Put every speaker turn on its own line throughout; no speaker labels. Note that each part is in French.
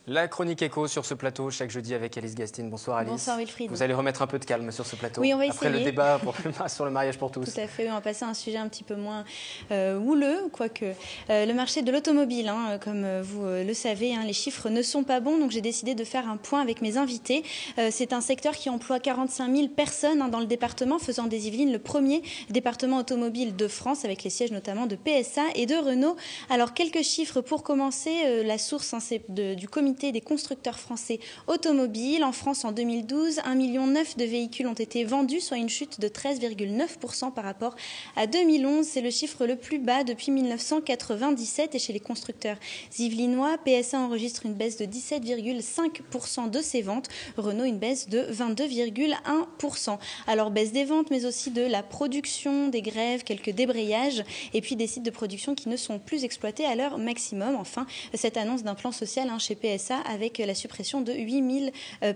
La chronique éco sur ce plateau, chaque jeudi avec Alice Gastine. Bonsoir Alice.
Bonsoir Wilfried.
Vous allez remettre un peu de calme sur ce plateau.
Oui, on va
après
essayer.
Le débat sur le mariage pour tous.
Tout à fait, on va passer à un sujet un petit peu moins houleux, quoique le marché de l'automobile, comme vous le savez, les chiffres ne sont pas bons, donc j'ai décidé de faire un point avec mes invités. C'est un secteur qui emploie 45 000 personnes dans le département, faisant des Yvelines le premier département automobile de France, avec les sièges notamment de PSA et de Renault. Alors, quelques chiffres pour commencer. La source, c'est du comité des constructeurs français automobiles. En France, en 2012, 1,9 million de véhicules ont été vendus, soit une chute de 13,9% par rapport à 2011. C'est le chiffre le plus bas depuis 1997. Et chez les constructeurs yvelinois, PSA enregistre une baisse de 17,5% de ses ventes. Renault, une baisse de 22,1%. Alors, baisse des ventes, mais aussi de la production, des grèves, quelques débrayages, et puis des sites de production qui ne sont plus exploités à leur maximum. Enfin, cette annonce d'un plan social chez PSA avec la suppression de 8000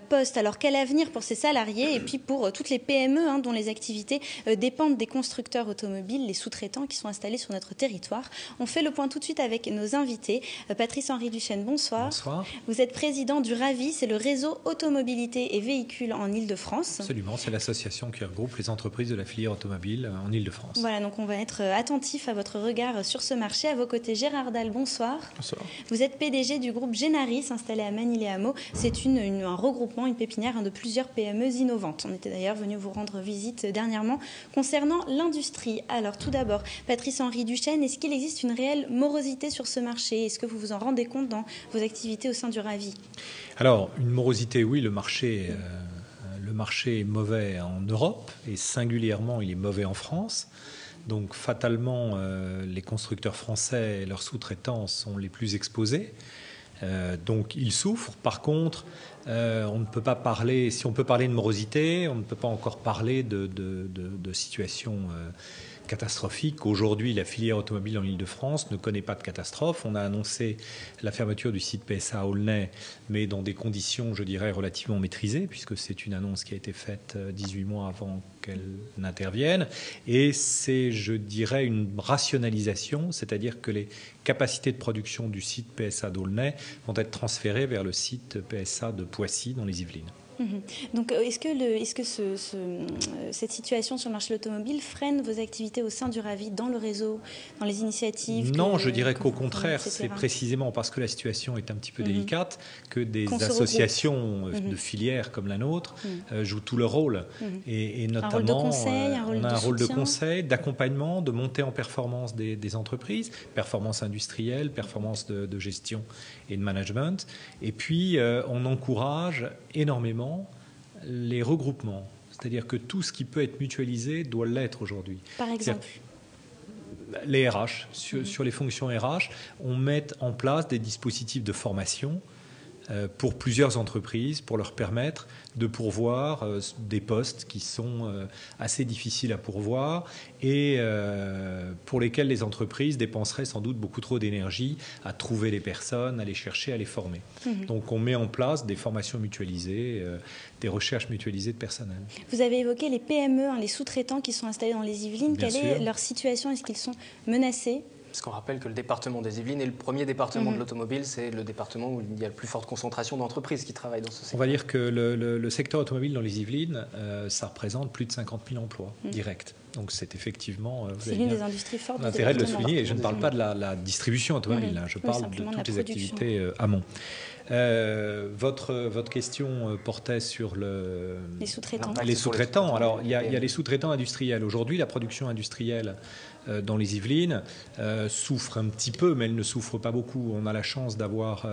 postes. Alors, quel avenir pour ces salariés et puis pour toutes les PME dont les activités dépendent des constructeurs automobiles, les sous-traitants qui sont installés sur notre territoire? On fait le point tout de suite avec nos invités. Patrice-Henri Duchesne, bonsoir.
Bonsoir.
Vous êtes président du RAVI, c'est le réseau automobilité et véhicules en Ile-de-France.
Absolument, c'est l'association qui regroupe les entreprises de la filière automobile en Ile-de-France.
Voilà, donc on va être attentif à votre regard sur ce marché. À vos côtés, Gérard Dalle, bonsoir.
Bonsoir.
Vous êtes PDG du groupe Génaris, installé à Manille-les-Hameaux. C'est un regroupement, une pépinière de plusieurs PME innovantes. On était d'ailleurs venu vous rendre visite dernièrement concernant l'industrie. Alors tout d'abord, Patrice-Henri Duchesne, est-ce qu'il existe une réelle morosité sur ce marché? Est-ce que vous vous en rendez compte dans vos activités au sein du RAVI?
Alors, une morosité, oui, le marché est mauvais en Europe et singulièrement, il est mauvais en France. Donc fatalement, les constructeurs français et leurs sous-traitants sont les plus exposés. Donc ils souffrent. Par contre, on ne peut pas parler, si on peut parler de morosité, on ne peut pas encore parler de situation catastrophique. Aujourd'hui, la filière automobile en Ile-de-France ne connaît pas de catastrophe. On a annoncé la fermeture du site PSA à Aulnay, mais dans des conditions, je dirais, relativement maîtrisées, puisque c'est une annonce qui a été faite 18 mois avant qu'elle n'intervienne. Et c'est, je dirais, une rationalisation, c'est-à-dire que les capacités de production du site PSA d'Aulnay vont être transférées vers le site PSA de Poissy, dans les Yvelines.
Donc, est-ce que cette situation sur le marché de l'automobile freine vos activités au sein du RAVI, dans le réseau, dans les initiatives?
Non, je dirais qu'au contraire, c'est précisément parce que la situation est un petit peu délicate que des associations de filières comme la nôtre jouent tout leur rôle. Et notamment,
un rôle de conseil,
on a un rôle de conseil, d'accompagnement, de montée en performance des entreprises, performance industrielle, performance de gestion et de management. Et puis, on encourage énormément les regroupements. C'est-à-dire que tout ce qui peut être mutualisé doit l'être aujourd'hui.
Par exemple
les RH, sur les fonctions RH, on met en place des dispositifs de formation pour plusieurs entreprises, pour leur permettre de pourvoir des postes qui sont assez difficiles à pourvoir et pour lesquels les entreprises dépenseraient sans doute beaucoup trop d'énergie à trouver les personnes, à les chercher, à les former. Donc on met en place des formations mutualisées, des recherches mutualisées de personnel.
Vous avez évoqué les PME, les sous-traitants qui sont installés dans les Yvelines. Quelle est leur situation? Est-ce qu'ils sont menacés?
Parce qu'on rappelle que le département des Yvelines est le premier département de l'automobile, c'est le département où il y a la plus forte concentration d'entrprises qui travaillent dans ce secteur.
On va dire que le secteur automobile dans les Yvelines, ça représente plus de 50 000 emplois directs. Donc c'est effectivement
l'une des industries fortes
l'intérêt de le souligner. Et je ne parle pas de la distribution automobile, je parle de toutes les activités amont. Votre question portait sur
les sous-traitants.
Les sous-traitants. Alors il y a les sous-traitants industriels. Aujourd'hui, la production industrielle dans les Yvelines souffre un petit peu, mais elle ne souffre pas beaucoup. On a la chance d'avoir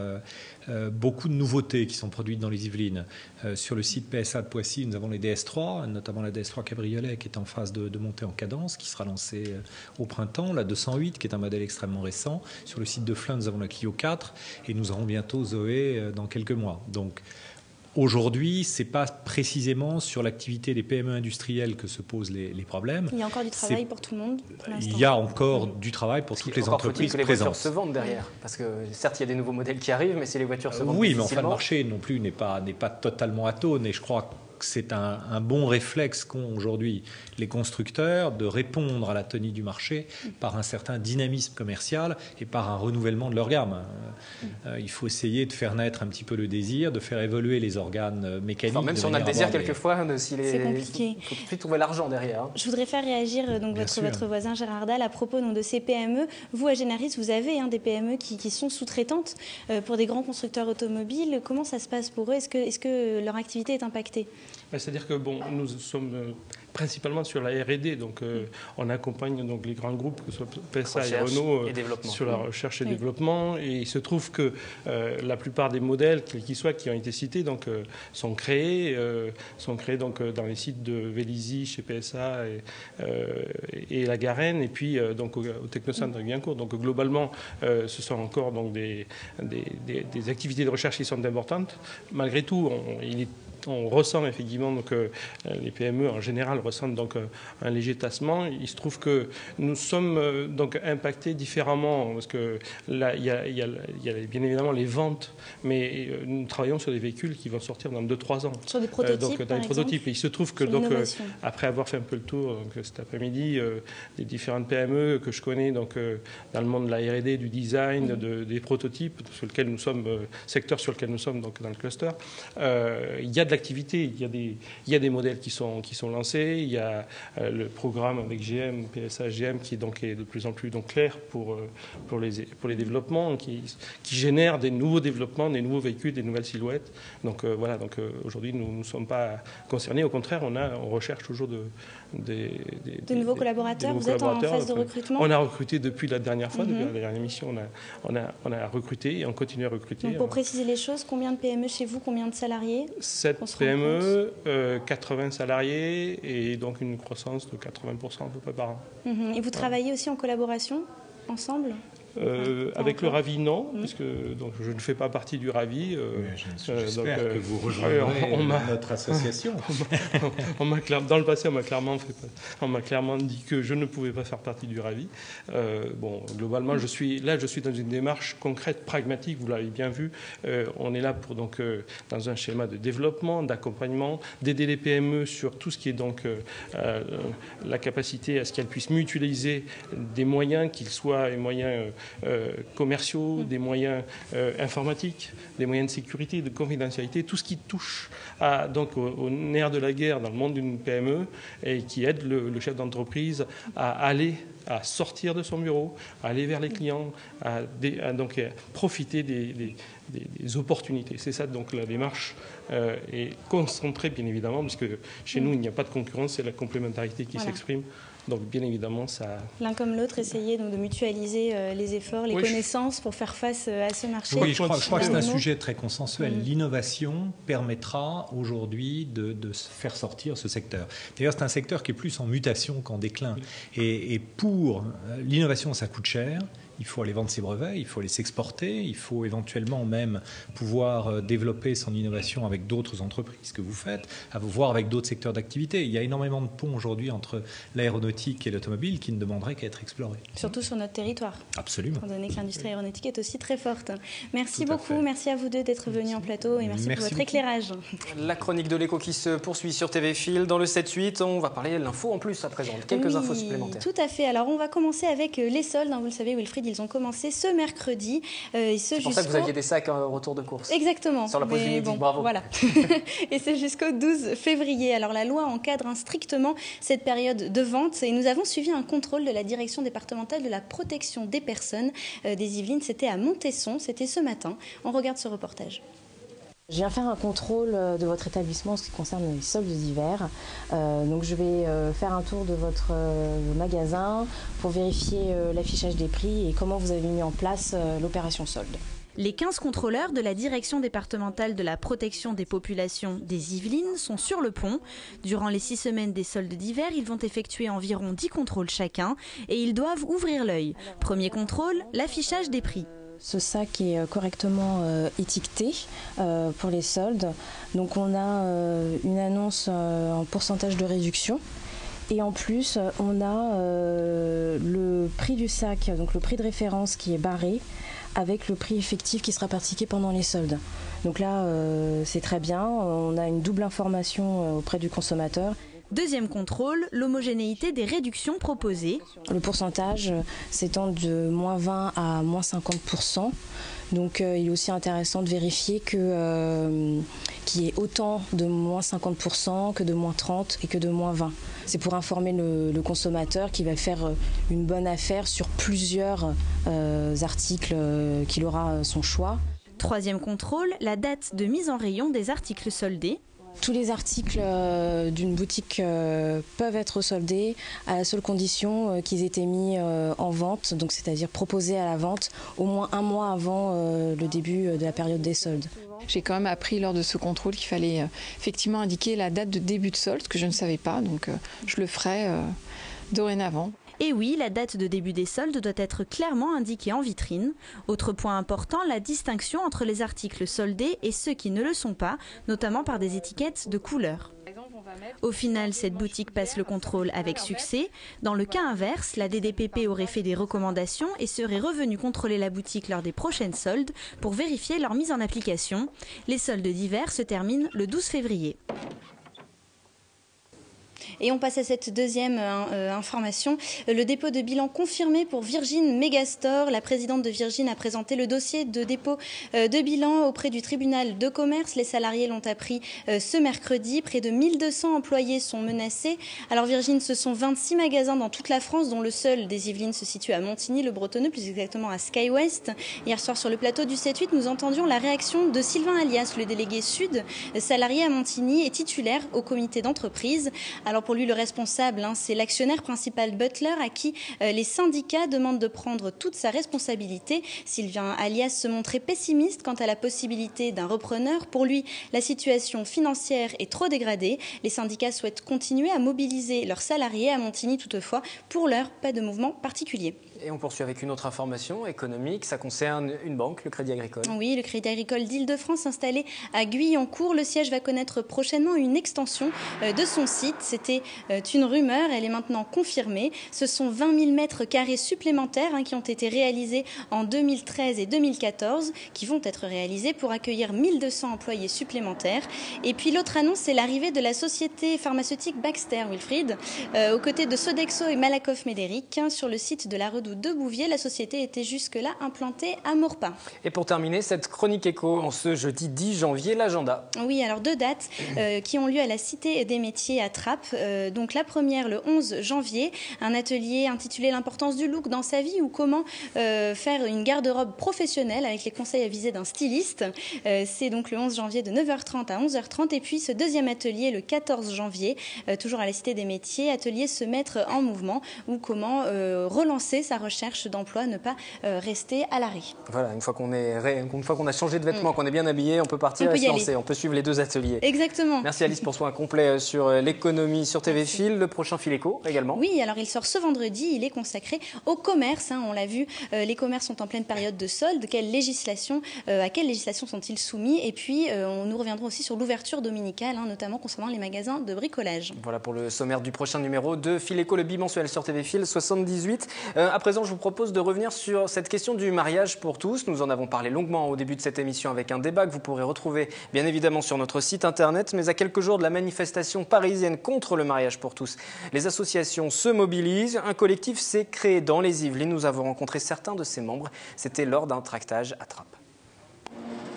beaucoup de nouveautés qui sont produites dans les Yvelines. Sur le site PSA de Poissy, nous avons les DS3, notamment la DS3 Cabriolet qui est en phase de montée en cadence, qui sera lancée au printemps, la 208 qui est un modèle extrêmement récent. Sur le site de Flins, nous avons la Clio 4 et nous aurons bientôt Zoé dans quelques mois. Donc aujourd'hui, ce n'est pas précisément sur l'activité des PME industrielles que se posent les problèmes.
Il y a encore du travail pour tout le monde pour l'instant.
Il y a encore du travail pour toutes les entreprises
que les
présentes.
voitures se vendent derrière. Parce que certes, il y a des nouveaux modèles qui arrivent, mais si les voitures se vendent
oui, mais enfin, le
difficilement...
marché non plus n'est pas totalement atone. Et je crois c'est un bon réflexe qu'ont aujourd'hui les constructeurs de répondre à la tonie du marché par un certain dynamisme commercial et par un renouvellement de leur gamme. Il faut essayer de faire naître un petit peu le désir, de faire évoluer les organes mécaniques.
Enfin, même si on a le désir quelquefois,
c'est compliqué.
Il faut tout de suite trouver l'argent derrière.
Je voudrais faire réagir donc votre voisin Gérard Dalle à propos donc, de ces PME. Vous, à Génaris, vous avez des PME qui sont sous-traitantes pour des grands constructeurs automobiles. Comment ça se passe pour eux? Est-ce que leur activité est impactée?
C'est-à-dire que nous sommes principalement sur la R&D, donc on accompagne donc les grands groupes, que ce soit PSA et Renault, sur la recherche et développement. Et il se trouve que la plupart des modèles, quels qu'ils soient, qui ont été cités, donc sont créés donc dans les sites de Vélizy chez PSA et la Garenne, et puis donc au Technocentre de Guyancourt. Donc globalement, ce sont encore donc des activités de recherche qui sont importantes. Malgré tout, on ressent effectivement donc les PME en général ressentent donc un léger tassement. Il se trouve que nous sommes donc impactés différemment parce que là il y a bien évidemment les ventes, mais nous travaillons sur des véhicules qui vont sortir dans 2-3 ans.
Sur des prototypes.
Donc dans les prototypes. Et il se trouve que donc après avoir fait un peu le tour donc, cet après-midi des différentes PME que je connais donc dans le monde de la R&D, du design, des prototypes sur lesquels nous sommes secteur sur lequel nous sommes donc dans le cluster, il y a de l'activité, il y a des modèles qui sont lancés, il y a le programme avec GM, PSA GM qui est de plus en plus donc clair pour les développements, qui génère des nouveaux développements, des nouveaux véhicules, des nouvelles silhouettes. Donc voilà, donc aujourd'hui nous ne sommes pas concernés, au contraire on recherche toujours de
nouveaux collaborateurs. Vous êtes en phase de recrutement?
On a recruté depuis la dernière fois, depuis la dernière émission, on a recruté et on continue à recruter.
Donc pour préciser les choses, combien de PME chez vous, combien de salariés?
7 PME, 80 salariés et donc une croissance de 80% à peu près par an.
Et vous travaillez aussi en collaboration ensemble?
Avec le Ravi, non, puisque donc, je ne fais pas partie du Ravi.
J'espère que vous rejoindrez notre association.
Dans le passé, on m'a clairement dit que je ne pouvais pas faire partie du Ravi. Globalement, je suis dans une démarche concrète, pragmatique, vous l'avez bien vu. On est là pour, donc, dans un schéma de développement, d'accompagnement, d'aider les PME sur tout ce qui est donc, la capacité à ce qu'elles puissent mutualiser des moyens, qu'ils soient des moyens commerciaux, des moyens informatiques, des moyens de sécurité, de confidentialité, tout ce qui touche donc au nerf de la guerre dans le monde d'une PME et qui aide le chef d'entreprise à sortir de son bureau, à aller vers les clients, à profiter des opportunités. C'est ça donc la démarche est concentrée bien évidemment parce que chez nous il n'y a pas de concurrence, c'est la complémentarité qui s'exprime. Donc bien évidemment ça...
L'un comme l'autre, essayer donc, de mutualiser les efforts, les connaissances pour faire face à ce marché.
Oui, je crois que c'est un sujet très consensuel. L'innovation permettra aujourd'hui de faire sortir ce secteur. D'ailleurs, c'est un secteur qui est plus en mutation qu'en déclin. Et pour l'innovation, ça coûte cher. Il faut aller vendre ses brevets, il faut les s'exporter, il faut éventuellement même pouvoir développer son innovation avec d'autres entreprises que vous faites, voire avec d'autres secteurs d'activité. Il y a énormément de ponts aujourd'hui entre l'aéronautique et l'automobile qui ne demanderaient qu'à être explorés.
Surtout sur notre territoire.
Absolument.
Étant donné que l'industrie aéronautique est aussi très forte. Merci beaucoup, merci à vous deux d'être venus en plateau et merci pour votre éclairage.
La chronique de l'écho qui se poursuit sur TV Fil. Dans le 7-8, on va parler de l'info en plus à présent, quelques infos supplémentaires.
Tout à fait. Alors on va commencer avec les soldes. Vous le savez, Wilfried, ils ont commencé ce mercredi.
C'est pour ça que vous aviez des sacs en retour de course.
Exactement.
Sur la pause du midi, bravo.
Voilà. Et c'est jusqu'au 12 février. Alors la loi encadre strictement cette période de vente et nous avons suivi un contrôle de la direction départementale de la protection des personnes des Yvelines. C'était à Montesson, c'était ce matin. On regarde ce reportage.
Je viens faire un contrôle de votre établissement en ce qui concerne les soldes d'hiver. Donc je vais faire un tour de votre magasin pour vérifier l'affichage des prix et comment vous avez mis en place l'opération solde.
Les 15 contrôleurs de la direction départementale de la protection des populations des Yvelines sont sur le pont. Durant les 6 semaines des soldes d'hiver, ils vont effectuer environ 10 contrôles chacun et ils doivent ouvrir l'œil. Premier contrôle, l'affichage des prix.
Ce sac est correctement étiqueté pour les soldes. Donc on a une annonce en pourcentage de réduction Et en plus, on a le prix du sac, donc le prix de référence qui est barré, avec le prix effectif qui sera pratiqué pendant les soldes. Donc là, c'est très bien, on a une double information auprès du consommateur.
Deuxième contrôle, l'homogénéité des réductions proposées.
Le pourcentage s'étend de -20 à -50%. Donc il est aussi intéressant de vérifier qu'il y ait autant de -50% que de -30% et que de -20%. C'est pour informer le consommateur qu'il va faire une bonne affaire sur plusieurs articles qu'il aura son choix.
Troisième contrôle, la date de mise en rayon des articles soldés.
Tous les articles d'une boutique peuvent être soldés à la seule condition qu'ils aient été mis en vente, donc c'est-à-dire proposés à la vente au moins un mois avant le début de la période des soldes.
J'ai quand même appris lors de ce contrôle qu'il fallait effectivement indiquer la date de début de solde, ce que je ne savais pas, donc je le ferai dorénavant.
Et oui, la date de début des soldes doit être clairement indiquée en vitrine. Autre point important, la distinction entre les articles soldés et ceux qui ne le sont pas, notamment par des étiquettes de couleur. Au final, cette boutique passe le contrôle avec succès. Dans le cas inverse, la DDPP aurait fait des recommandations et serait revenue contrôler la boutique lors des prochaines soldes pour vérifier leur mise en application. Les soldes d'hiver se terminent le 12 février. Et on passe à cette deuxième information. Le dépôt de bilan confirmé pour Virgin Megastore. La présidente de Virgin a présenté le dossier de dépôt de bilan auprès du tribunal de commerce. Les salariés l'ont appris ce mercredi. Près de 1200 employés sont menacés. Alors Virgin, ce sont 26 magasins dans toute la France, dont le seul des Yvelines se situe à Montigny-le-Bretonneux, plus exactement à SkyWest. Hier soir, sur le plateau du 7-8, nous entendions la réaction de Sylvain Alias, le délégué sud, salarié à Montigny et titulaire au comité d'entreprise. Alors pour lui, le responsable, c'est l'actionnaire principal Butler, à qui les syndicats demandent de prendre toute sa responsabilité. Sylvain Alias se montrait pessimiste quant à la possibilité d'un repreneur. Pour lui, la situation financière est trop dégradée. Les syndicats souhaitent continuer à mobiliser leurs salariés à Montigny. Toutefois, pour l'heure, pas de mouvement particulier.
Et on poursuit avec une autre information économique. Ça concerne une banque, le Crédit Agricole.
Oui, le Crédit Agricole d'Île-de-France, installé à Guyancourt. Le siège va connaître prochainement une extension de son site. C'était une rumeur, elle est maintenant confirmée. Ce sont 20 000 mètres carrés supplémentaires qui ont été réalisés en 2013 et 2014, qui vont être réalisés pour accueillir 1200 employés supplémentaires. Et puis l'autre annonce, c'est l'arrivée de la société pharmaceutique Baxter, Wilfried, aux côtés de Sodexo et Malakoff Médéric, sur le site de la Redoute de Bouvier. La société était jusque-là implantée à Maurepas.
Et pour terminer, cette chronique éco, en ce jeudi 10 janvier, l'agenda.
Oui, alors 2 dates qui ont lieu à la Cité des Métiers à Trappes. Donc la première, le 11 janvier, un atelier intitulé « L'importance du look dans sa vie » ou comment faire une garde-robe professionnelle avec les conseils avisés d'un styliste. C'est donc le 11 janvier de 9h30 à 11h30. Et puis ce deuxième atelier, le 14 janvier, toujours à la Cité des Métiers, atelier se mettre en mouvement ou comment relancer sa recherche d'emploi, ne pas rester à l'arrêt.
Voilà, une fois qu'on a changé de vêtements, qu'on est bien habillé, on peut partir et se lancer. On peut suivre les 2 ateliers.
Exactement.
Merci Alice pour ce point complet sur l'économie sur TV Fil. Le prochain Fil Éco également.
Oui, alors il sort ce vendredi. Il est consacré au commerce. On l'a vu, les commerces sont en pleine période de solde. À quelle législation sont-ils soumis? Et puis, nous reviendrons aussi sur l'ouverture dominicale, notamment concernant les magasins de bricolage.
Voilà pour le sommaire du prochain numéro de Fil Éco, le bimensuel sur TV Fil 78. À présent, je vous propose de revenir sur cette question du mariage pour tous. Nous en avons parlé longuement au début de cette émission avec un débat que vous pourrez retrouver bien évidemment sur notre site internet. Mais à quelques jours de la manifestation parisienne contre le mariage pour tous, les associations se mobilisent. Un collectif s'est créé dans les Yvelines. Nous avons rencontré certains de ses membres. C'était lors d'un tractage à Trappes.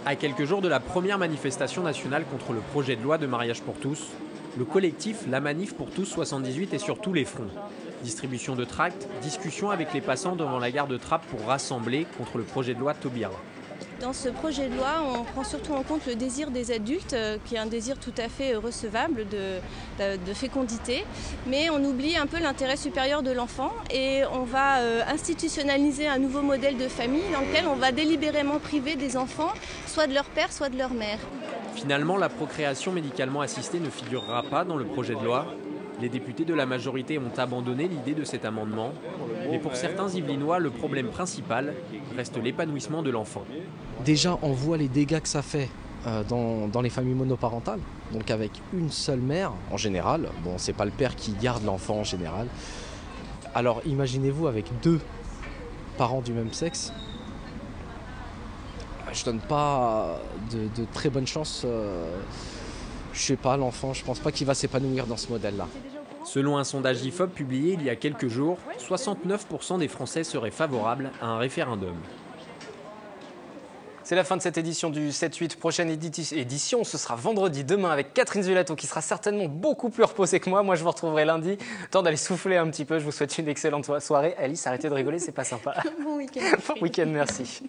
À quelques jours de la première manifestation nationale contre le projet de loi de mariage pour tous, le collectif La Manif pour tous 78 est sur tous les fronts. Distribution de tracts, discussion avec les passants devant la gare de Trappes pour rassembler contre le projet de loi Taubira.
Dans ce projet de loi, on prend surtout en compte le désir des adultes, qui est un désir tout à fait recevable de fécondité, mais on oublie un peu l'intérêt supérieur de l'enfant et on va institutionnaliser un nouveau modèle de famille dans lequel on va délibérément priver des enfants, soit de leur père, soit de leur mère.
Finalement, la procréation médicalement assistée ne figurera pas dans le projet de loi. Les députés de la majorité ont abandonné l'idée de cet amendement. Mais pour certains Yvelinois, le problème principal reste l'épanouissement de l'enfant.
Déjà, on voit les dégâts que ça fait dans les familles monoparentales, donc avec une seule mère en général. Bon, c'est pas le père qui garde l'enfant en général. Alors imaginez-vous avec 2 parents du même sexe. Je donne pas de très bonnes chances. Je sais pas, l'enfant, je pense pas qu'il va s'épanouir dans ce modèle-là.
Selon un sondage IFOP publié il y a quelques jours, 69% des Français seraient favorables à un référendum.
C'est la fin de cette édition du 7-8. Prochaine édition, ce sera vendredi, demain, avec Catherine Zulato, qui sera certainement beaucoup plus reposée que moi. Moi, je vous retrouverai lundi. Temps d'aller souffler un petit peu. Je vous souhaite une excellente soirée. Alice, arrêtez de rigoler, c'est pas sympa.
Bon week-end.
Bon week-end, merci.